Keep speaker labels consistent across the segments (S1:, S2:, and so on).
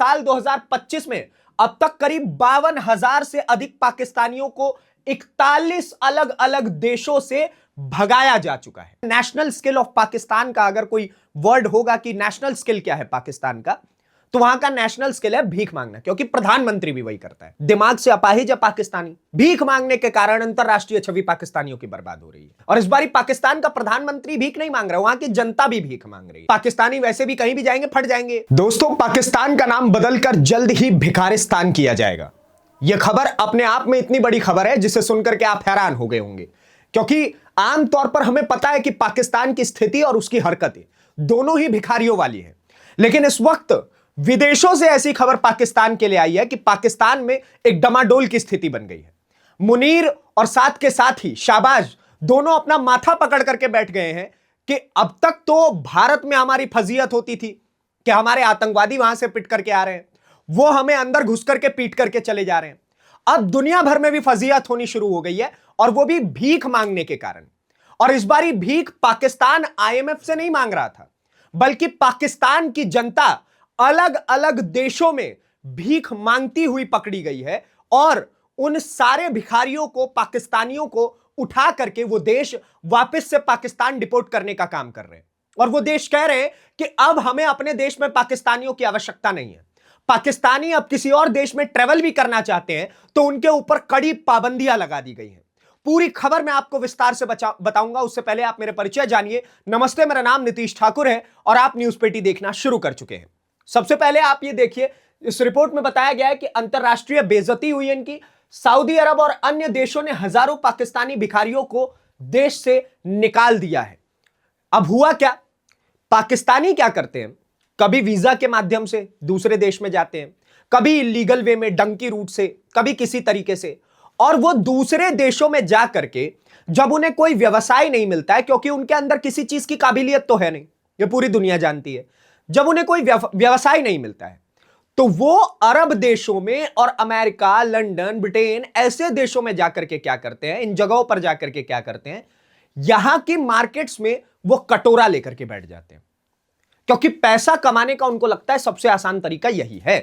S1: साल 2025 में अब तक करीब 52,000 से अधिक पाकिस्तानियों को 41 अलग अलग देशों से भगाया जा चुका है। नेशनल स्किल ऑफ पाकिस्तान का अगर कोई वर्ड होगा कि नेशनल स्किल क्या है पाकिस्तान का, तो वहां का नेशनल स्किल है भीख मांगना, क्योंकि प्रधानमंत्री भी वही करता है। दिमाग से अपाहिज है पाकिस्तानी। भीख मांगने के कारण अंतरराष्ट्रीय छवि पाकिस्तानियों की बर्बाद हो रही है। और इस बारी पाकिस्तान का प्रधानमंत्री भीख नहीं मांग रहा, वहां की जनता भी भीख मांग रही है। पाकिस्तानी वैसे भी कहीं भी जाएंगे फट जाएंगे। दोस्तों, पाकिस्तान का नाम बदलकर जल्द ही भिखारिस्तान किया जाएगा। यह खबर अपने आप में इतनी बड़ी खबर है जिसे सुनकर के आप हैरान हो गए होंगे, क्योंकि आमतौर पर हमें पता है कि पाकिस्तान की स्थिति और उसकी हरकतें दोनों ही भिखारियों वाली है। लेकिन इस वक्त विदेशों से ऐसी खबर पाकिस्तान के लिए आई है कि पाकिस्तान में एक डमाडोल की स्थिति बन गई है। मुनीर और साथ के साथ ही शाहबाज दोनों अपना माथा पकड़ करके बैठ गए हैं कि अब तक तो भारत में हमारी फजीयत होती थी कि हमारे आतंकवादी वहां से पिट करके आ रहे हैं, वो हमें अंदर घुस करके पीट करके चले जा रहे हैं। अब दुनिया भर में भी फजीयत होनी शुरू हो गई है, और वो भी भीख मांगने के कारण। और इस बारी भीख पाकिस्तान आईएमएफ से नहीं मांग रहा था, बल्कि पाकिस्तान की जनता अलग अलग देशों में भीख मांगती हुई पकड़ी गई है। और उन सारे भिखारियों को, पाकिस्तानियों को उठा करके वो देश वापस से पाकिस्तान डिपोर्ट करने का काम कर रहे हैं। और वो देश कह रहे हैं कि अब हमें अपने देश में पाकिस्तानियों की आवश्यकता नहीं है। पाकिस्तानी अब किसी और देश में ट्रेवल भी करना चाहते हैं तो उनके ऊपर कड़ी पाबंदियां लगा दी गई हैं। पूरी खबर मैं आपको विस्तार से बताऊंगा, उससे पहले आप मेरे परिचय जानिए। नमस्ते, मेरा नाम नीतीश ठाकुर है और आप न्यूज पेटी देखना शुरू कर चुके हैं। सबसे पहले आप ये देखिए, इस रिपोर्ट में बताया गया है कि अंतरराष्ट्रीय बेइज्जती हुई इनकी। सऊदी अरब और अन्य देशों ने हजारों पाकिस्तानी भिखारियों को देश से निकाल दिया है। अब हुआ क्या, पाकिस्तानी क्या करते हैं, कभी वीजा के माध्यम से दूसरे देश में जाते हैं, कभी इलीगल वे में डंकी रूट से, कभी किसी तरीके से। और वो दूसरे देशों में जा करके जब उन्हें कोई व्यवसाय नहीं मिलता है, क्योंकि उनके अंदर किसी चीज की काबिलियत तो है नहीं, ये पूरी दुनिया जानती है। जब उन्हें कोई व्यवसाय नहीं मिलता है तो वो अरब देशों में और अमेरिका, लंदन, ब्रिटेन ऐसे देशों में जाकर के क्या करते हैं, इन जगहों पर जाकर के क्या करते हैं, यहां की मार्केट्स में वो कटोरा लेकर के बैठ जाते हैं, क्योंकि पैसा कमाने का उनको लगता है सबसे आसान तरीका यही है।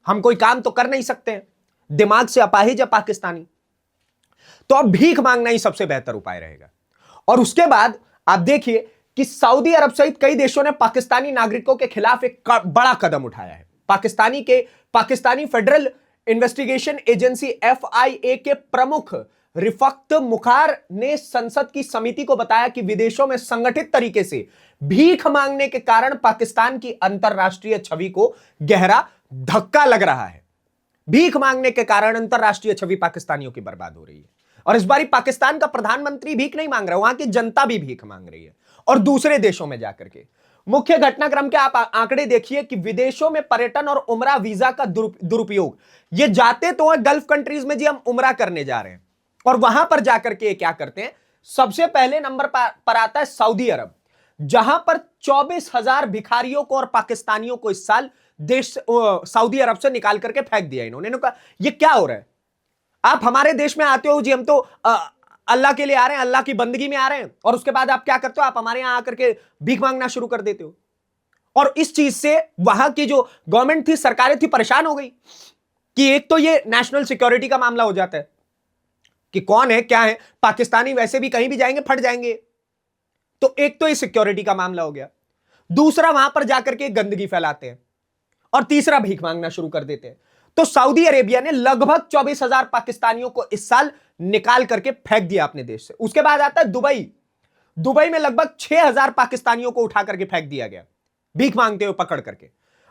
S1: हम कोई काम तो कर नहीं सकते हैं, दिमाग से अपाहिज है पाकिस्तानी, तो अब भीख मांगना ही सबसे बेहतर उपाय रहेगा। और उसके बाद आप देखिए कि सऊदी अरब सहित कई देशों ने पाकिस्तानी नागरिकों के खिलाफ एक बड़ा कदम उठाया है। Pakistani federal investigation agency FIA के प्रमुख रिफक्त मुखार ने संसद की समिति को बताया कि विदेशों में संगठित तरीके से भीख मांगने के कारण पाकिस्तान की अंतरराष्ट्रीय छवि को गहरा धक्का लग रहा है। भीख मांगने के कारण अंतरराष्ट्रीय छवि पाकिस्तानियों की बर्बाद हो रही है। और इस बारी पाकिस्तान का प्रधानमंत्री भीख नहीं मांग रहा, वहां की जनता भी भीख मांग रही है, और दूसरे देशों में जाकर के। मुख्य घटनाक्रम के आप आंकड़े देखिए कि विदेशों में पर्यटन और उम्रा वीजा का दुरुपयोग, ये जाते तो है गल्फ कंट्रीज में, जी हम उम्रा करने जा रहे हैं, और वहां पर जाकर के क्या करते हैं, सबसे पहले नंबर पर आता है सऊदी अरब, जहां पर 24,000 भिखारियों को और पाकिस्तानियों को इस साल देश सऊदी अरब से निकाल करके फेंक दिया इन्होंने। कहा ये क्या हो रहा है, आप हमारे देश में आते हो जी, हम तो अल्लाह के लिए आ रहे हैं, अल्लाह की बंदगी में आ रहे हैं, और उसके बाद आप क्या करते हो, आप हमारे यहां आकर के भीख मांगना शुरू कर देते हो। और इस चीज से वहां की जो गवर्नमेंट थी, सरकारें थी, परेशान हो गई कि एक तो ये नेशनल सिक्योरिटी का मामला हो जाता है कि कौन है क्या है, पाकिस्तानी वैसे भी कहीं भी जाएंगे फट जाएंगे, तो एक तो ये सिक्योरिटी का मामला हो गया, दूसरा वहां पर जाकर के गंदगी फैलाते हैं, और तीसरा भीख मांगना शुरू कर देते हैं। तो सऊदी अरेबिया ने लगभग 24,000 पाकिस्तानियों को इस साल निकाल करके फेंक दिया अपने देश से। उसके बाद आता है दुबई में लगभग 6,000 पाकिस्तानियों को उठा करके फेंक दिया गया भीख मांगते हुए पकड़ करके।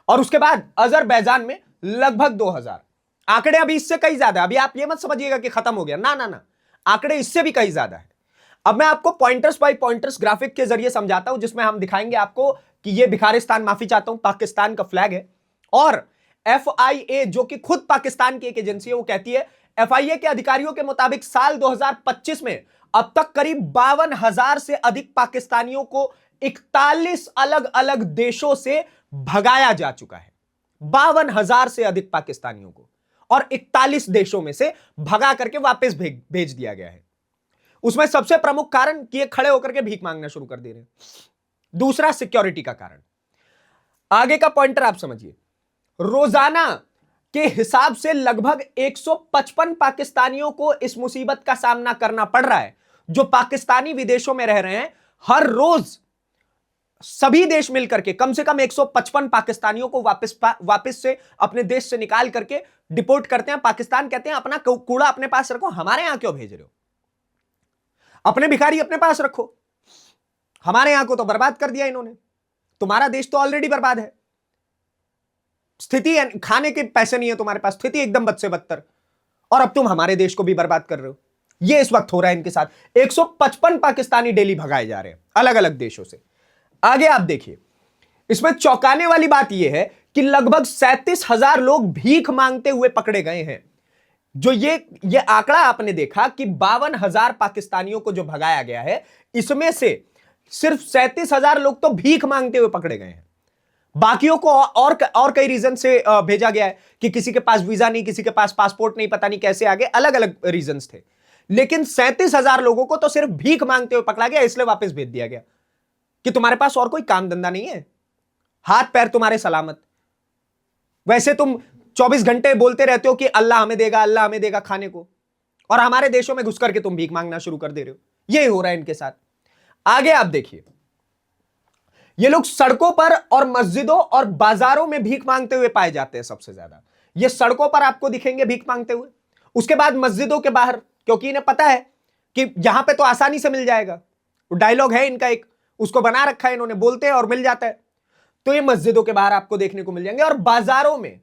S1: और उसके बाद अजरबैजान में लगभग 2,000। आंकड़े अभी इससे कहीं ज्यादा, अभी आप ये मत समझिएगा कि खत्म हो गया, ना ना ना, आंकड़े इससे भी कहीं ज्यादा है। अब मैं आपको पॉइंटर्स बाय पॉइंटर्स ग्राफिक के जरिए समझाता हूं, जिसमें हम दिखाएंगे आपको कि ये भिखारिस्तान, माफी चाहता हूं, पाकिस्तान का फ्लैग है। और एफआईए जो कि खुद पाकिस्तान की एक एजेंसी है, वो कहती है, एफआईए के अधिकारियों के मुताबिक साल 2025 में अब तक करीब 52,000 से अधिक पाकिस्तानियों को 41 अलग अलग देशों से भगाया जा चुका है। 52,000 से अधिक पाकिस्तानियों को, और 41 देशों में से भगा करके वापस भेज दिया गया है। उसमें सबसे प्रमुख कारण कि ये खड़े होकर के भीख मांगना शुरू कर दे रहे हैं। दूसरा सिक्योरिटी का कारण। आगे का पॉइंटर आप समझिए, रोजाना के हिसाब से लगभग 155 पाकिस्तानियों को इस मुसीबत का सामना करना पड़ रहा है। जो पाकिस्तानी विदेशों में रह रहे हैं, हर रोज सभी देश मिलकर के कम से कम 155 पाकिस्तानियों को वापस से अपने देश से निकाल करके डिपोर्ट करते हैं। पाकिस्तान कहते हैं अपना कूड़ा अपने पास रखो, हमारे यहां क्यों भेज रहे हो? अपने भिखारी अपने पास रखो, हमारे यहां को तो बर्बाद कर दिया इन्होंने। तुम्हारा देश तो ऑलरेडी बर्बाद है, स्थिति खाने के पैसे नहीं है तुम्हारे पास, स्थिति एकदम बद से बदतर, और अब तुम हमारे देश को भी बर्बाद कर रहे हो। यह इस वक्त हो रहा है इनके साथ। 155 पाकिस्तानी डेली भगाए जा रहे हैं अलग अलग देशों से। आगे आप देखिए, इसमें चौंकाने वाली बात यह है कि लगभग 37,000 लोग भीख मांगते हुए पकड़े गए हैं। जो ये आंकड़ा आपने देखा कि 52,000 पाकिस्तानियों को जो भगाया गया है, इसमें से सिर्फ 37,000 लोग तो भीख मांगते हुए पकड़े गए हैं। बाकियों को और कई रीजन से भेजा गया है कि किसी के पास वीजा नहीं, किसी के पास पासपोर्ट नहीं, पता नहीं कैसे आगे, अलग अलग रीजंस थे। लेकिन 37,000 लोगों को तो सिर्फ भीख मांगते हुए पकड़ा गया, इसलिए वापस भेज दिया गया कि तुम्हारे पास और कोई काम धंधा नहीं है, हाथ पैर तुम्हारे सलामत। वैसे तुम 24 घंटे बोलते रहते हो कि अल्लाह हमें देगा, अल्लाह हमें देगा खाने को, और हमारे देशों में घुस करके तुम भीख मांगना शुरू कर दे रहे हो। यही हो रहा है इनके साथ। आगे आप देखिए, ये लोग सड़कों पर और मस्जिदों और बाजारों में भीख मांगते हुए पाए जाते हैं सबसे ज्यादा। ये सड़कों पर आपको दिखेंगे भीख मांगते हुए, उसके बाद मस्जिदों के बाहर, क्योंकि इन्हें पता है कि यहां पे तो आसानी से मिल जाएगा। डायलॉग है इनका एक, उसको बना रखा है इन्होंने, बोलते हैं और मिल जाता है। तो ये मस्जिदों के बाहर आपको देखने को मिल जाएंगे। और बाजारों में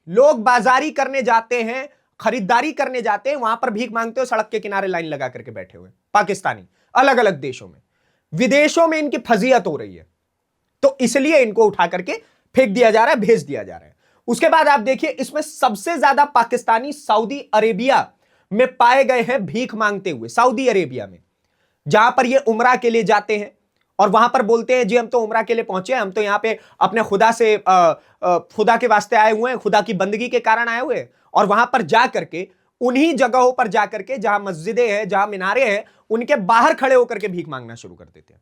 S1: लोग बाजारी करने जाते हैं, खरीदारी करने जाते हैं, वहां पर भीख मांगते हुए सड़क के किनारे लाइन लगा करके बैठे हुए पाकिस्तानी अलग अलग देशों में। विदेशों में इनकी फजीयत हो रही है, तो इसलिए इनको उठा करके फेंक दिया जा रहा है, भेज दिया जा रहा है। उसके बाद आप देखिए, इसमें सबसे ज्यादा पाकिस्तानी सऊदी अरेबिया में पाए गए हैं भीख मांगते हुए। सऊदी अरेबिया में, जहां पर ये उम्रा के लिए जाते हैं और वहां पर बोलते हैं जी हम तो उम्रा के लिए पहुंचे हैं, हम तो यहां पे अपने खुदा के वास्ते आए हुए हैं, खुदा की बंदगी के कारण आए हुए हैं। और वहां पर जा करके, उन्हीं जगहों पर जा करके जहां मस्जिदें हैं, जहां मीनारे हैं, उनके बाहर खड़े होकर के भीख मांगना शुरू कर देते हैं।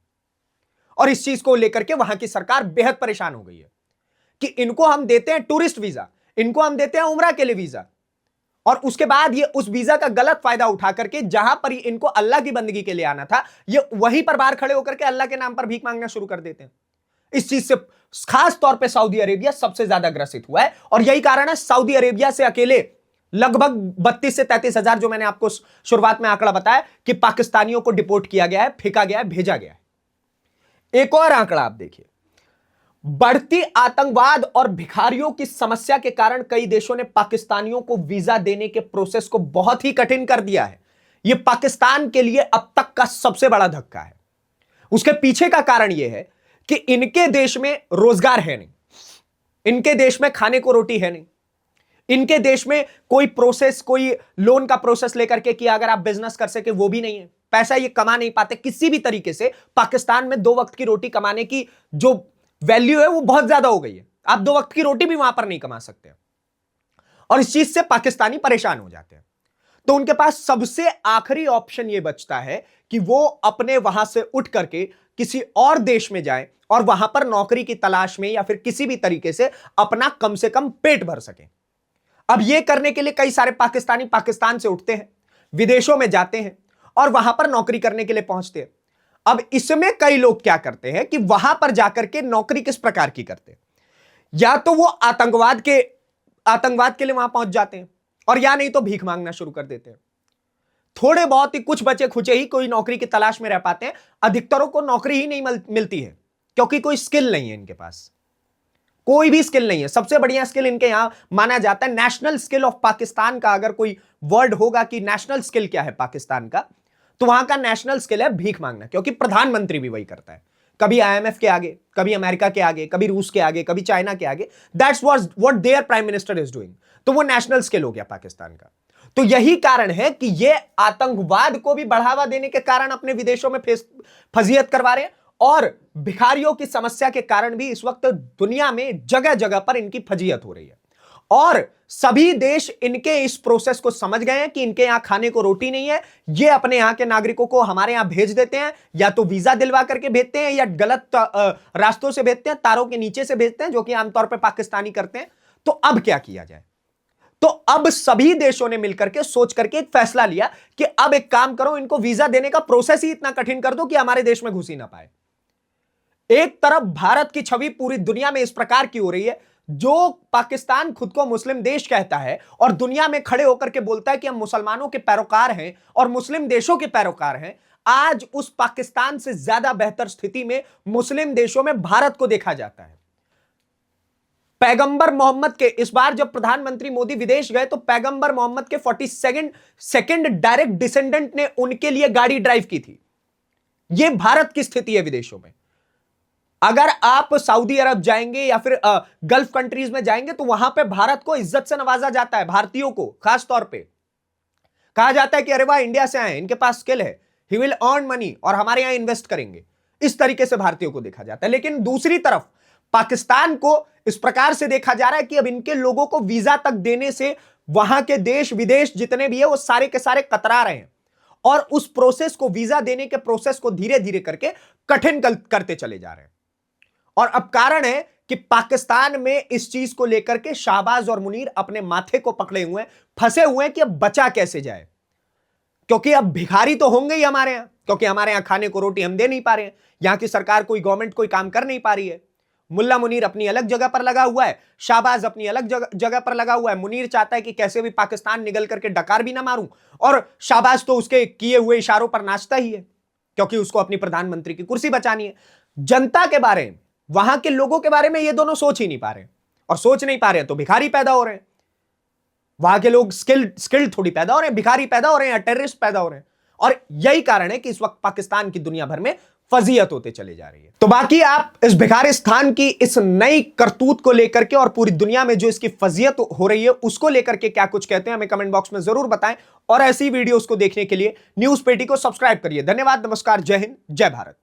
S1: और इस चीज को लेकर के वहां की सरकार बेहद परेशान हो गई है कि इनको हम देते हैं टूरिस्ट वीजा, इनको हम देते हैं उम्रा के लिए वीजा, और उसके बाद ये उस वीजा का गलत फायदा उठा करके जहां पर इनको अल्लाह की बंदगी के लिए आना था, ये वहीं पर बाहर खड़े होकर के अल्लाह के नाम पर भीख मांगना शुरू कर देते हैं। इस चीज से खास तौर पे सऊदी अरेबिया सबसे ज्यादा ग्रसित हुआ है, और यही कारण है सऊदी अरेबिया से अकेले लगभग 32 से 33,000, जो मैंने आपको शुरुआत में आंकड़ा बताया कि पाकिस्तानियों को डिपोर्ट किया गया है, फेंका गया है, भेजा गया है। एक और आंकड़ा आप देखिए, बढ़ती आतंकवाद और भिखारियों की समस्या के कारण कई देशों ने पाकिस्तानियों को वीजा देने के प्रोसेस को बहुत ही कठिन कर दिया है। यह पाकिस्तान के लिए अब तक का सबसे बड़ा धक्का है। उसके पीछे का कारण यह है कि इनके देश में रोजगार है नहीं, इनके देश में खाने को रोटी है नहीं, इनके देश में कोई प्रोसेस, कोई लोन का प्रोसेस लेकर के कि अगर आप बिजनेस कर सके वो भी नहीं है, पैसा ये कमा नहीं पाते किसी भी तरीके से। पाकिस्तान में 2 वक्त की रोटी कमाने की जो वैल्यू है वो बहुत ज्यादा हो गई है, आप 2 वक्त की रोटी भी वहां पर नहीं कमा सकते, और इस चीज से पाकिस्तानी परेशान हो जाते हैं। तो उनके पास सबसे आखिरी ऑप्शन ये बचता है कि वो अपने वहां से उठ करके किसी और देश में जाएं और वहां पर नौकरी की तलाश में या फिर किसी भी तरीके से अपना कम से कम पेट भर सकें। अब यह करने के लिए कई सारे पाकिस्तानी पाकिस्तान से उठते हैं, विदेशों में जाते हैं और वहां पर नौकरी करने के लिए पहुंचते हैं। अब इसमें कई लोग क्या करते हैं कि वहां पर जाकर के नौकरी किस प्रकार की करते हैं, या तो वो आतंकवाद के लिए वहां पहुंच जाते हैं, और या नहीं तो भीख मांगना शुरू कर देते हैं। थोड़े बहुत ही कुछ बचे खुचे ही कोई नौकरी की तलाश में रह पाते हैं, अधिकतरों को नौकरी ही नहीं मिलती है क्योंकि कोई स्किल नहीं है, इनके पास कोई भी स्किल नहीं है। सबसे बढ़िया स्किल इनके यहां माना जाता है नेशनल स्किल ऑफ पाकिस्तान का, अगर कोई वर्ड होगा कि नेशनल स्किल क्या है पाकिस्तान का, तो वहां का नेशनल स्किल है भीख मांगना, क्योंकि प्रधानमंत्री भी वही करता है, कभी आईएमएफ के आगे, कभी अमेरिका के आगे, कभी रूस के आगे, कभी चाइना के आगे। That's what their prime minister is doing. तो वो नेशनल स्किल हो गया पाकिस्तान का। तो यही कारण है कि ये आतंकवाद को भी बढ़ावा देने के कारण अपने विदेशों में फजीयत करवा रहे हैं, और भिखारियों की समस्या के कारण भी इस वक्त दुनिया में जगह जगह पर इनकी फजीयत हो रही है। और सभी देश इनके इस प्रोसेस को समझ गए हैं कि इनके यहां खाने को रोटी नहीं है, ये अपने यहां के नागरिकों को हमारे यहां भेज देते हैं, या तो वीजा दिलवा करके भेजते हैं या गलत रास्तों से भेजते हैं, तारों के नीचे से भेजते हैं, जो कि आमतौर पर पाकिस्तानी करते हैं। तो अब क्या किया जाए? तो अब सभी देशों ने मिलकर के सोच करके एक फैसला लिया कि अब एक काम करो, इनको वीजा देने का प्रोसेस ही इतना कठिन कर दो कि हमारे देश में घुस ही ना पाए। एक तरफ भारत की छवि पूरी दुनिया में इस प्रकार की हो रही है, जो पाकिस्तान खुद को मुस्लिम देश कहता है और दुनिया में खड़े होकर के बोलता है कि हम मुसलमानों के पैरोकार हैं और मुस्लिम देशों के पैरोकार हैं, आज उस पाकिस्तान से ज्यादा बेहतर स्थिति में मुस्लिम देशों में भारत को देखा जाता है। पैगंबर मोहम्मद के इस बार जब प्रधानमंत्री मोदी विदेश गए तो पैगंबर मोहम्मद के 42nd डायरेक्ट डिसेंडेंट ने उनके लिए गाड़ी ड्राइव की थी। यह भारत की स्थिति है विदेशों में। अगर आप सऊदी अरब जाएंगे या फिर गल्फ कंट्रीज में जाएंगे तो वहां पे भारत को इज्जत से नवाजा जाता है। भारतीयों को खास तौर पे कहा जाता है कि अरे वाह, इंडिया से आए, इनके पास स्किल है, ही विल अर्न मनी और हमारे यहां इन्वेस्ट करेंगे। इस तरीके से भारतीयों को देखा जाता है। लेकिन दूसरी तरफ पाकिस्तान को इस प्रकार से देखा जा रहा है कि अब इनके लोगों को वीजा तक देने से वहां के देश विदेश जितने भी है वो सारे के सारे कतरा रहे हैं और उस प्रोसेस को, वीजा देने के प्रोसेस को धीरे धीरे करके कठिन करते चले जा रहे हैं। और अब कारण है कि पाकिस्तान में इस चीज को लेकर के शाहबाज और मुनीर अपने माथे को पकड़े हुए हैं, फंसे हुए हैं कि अब बचा कैसे जाए। क्योंकि अब भिखारी तो होंगे ही हमारे यहां, क्योंकि हमारे यहां खाने को रोटी हम दे नहीं पा रहे हैं, यहां की सरकार कोई गवर्नमेंट कोई काम कर नहीं पा रही है। मुल्ला मुनीर अपनी अलग जगह पर लगा हुआ है, शाहबाज अपनी अलग जगह पर लगा हुआ है। मुनीर चाहता है कि कैसे भी पाकिस्तान निगल करके डकार भी ना मारूं, और शाहबाज तो उसके किए हुए इशारों पर नाचता ही है क्योंकि उसको अपनी प्रधानमंत्री की कुर्सी बचानी है। जनता के बारे में, वहां के लोगों के बारे में ये दोनों सोच ही नहीं पा रहे, और सोच नहीं पा रहे तो भिखारी पैदा हो रहे हैं। वहां के लोग स्किल्ड थोड़ी पैदा हो रहे हैं, भिखारी पैदा हो रहे हैं, टेररिस्ट पैदा हो रहे हैं। और यही कारण है कि इस वक्त पाकिस्तान की दुनिया भर में फजीयत होते चले जा रही है। तो बाकी आप इस भिखारिस्तान की इस नई करतूत को लेकर के और पूरी दुनिया में जो इसकी फजीयत हो रही है उसको लेकर के क्या कुछ कहते हैं, हमें कमेंट बॉक्स में जरूर बताएं। और ऐसी वीडियोस को देखने के लिए न्यूज पेटी को सब्सक्राइब करिए। धन्यवाद, नमस्कार, जय हिंद, जय भारत।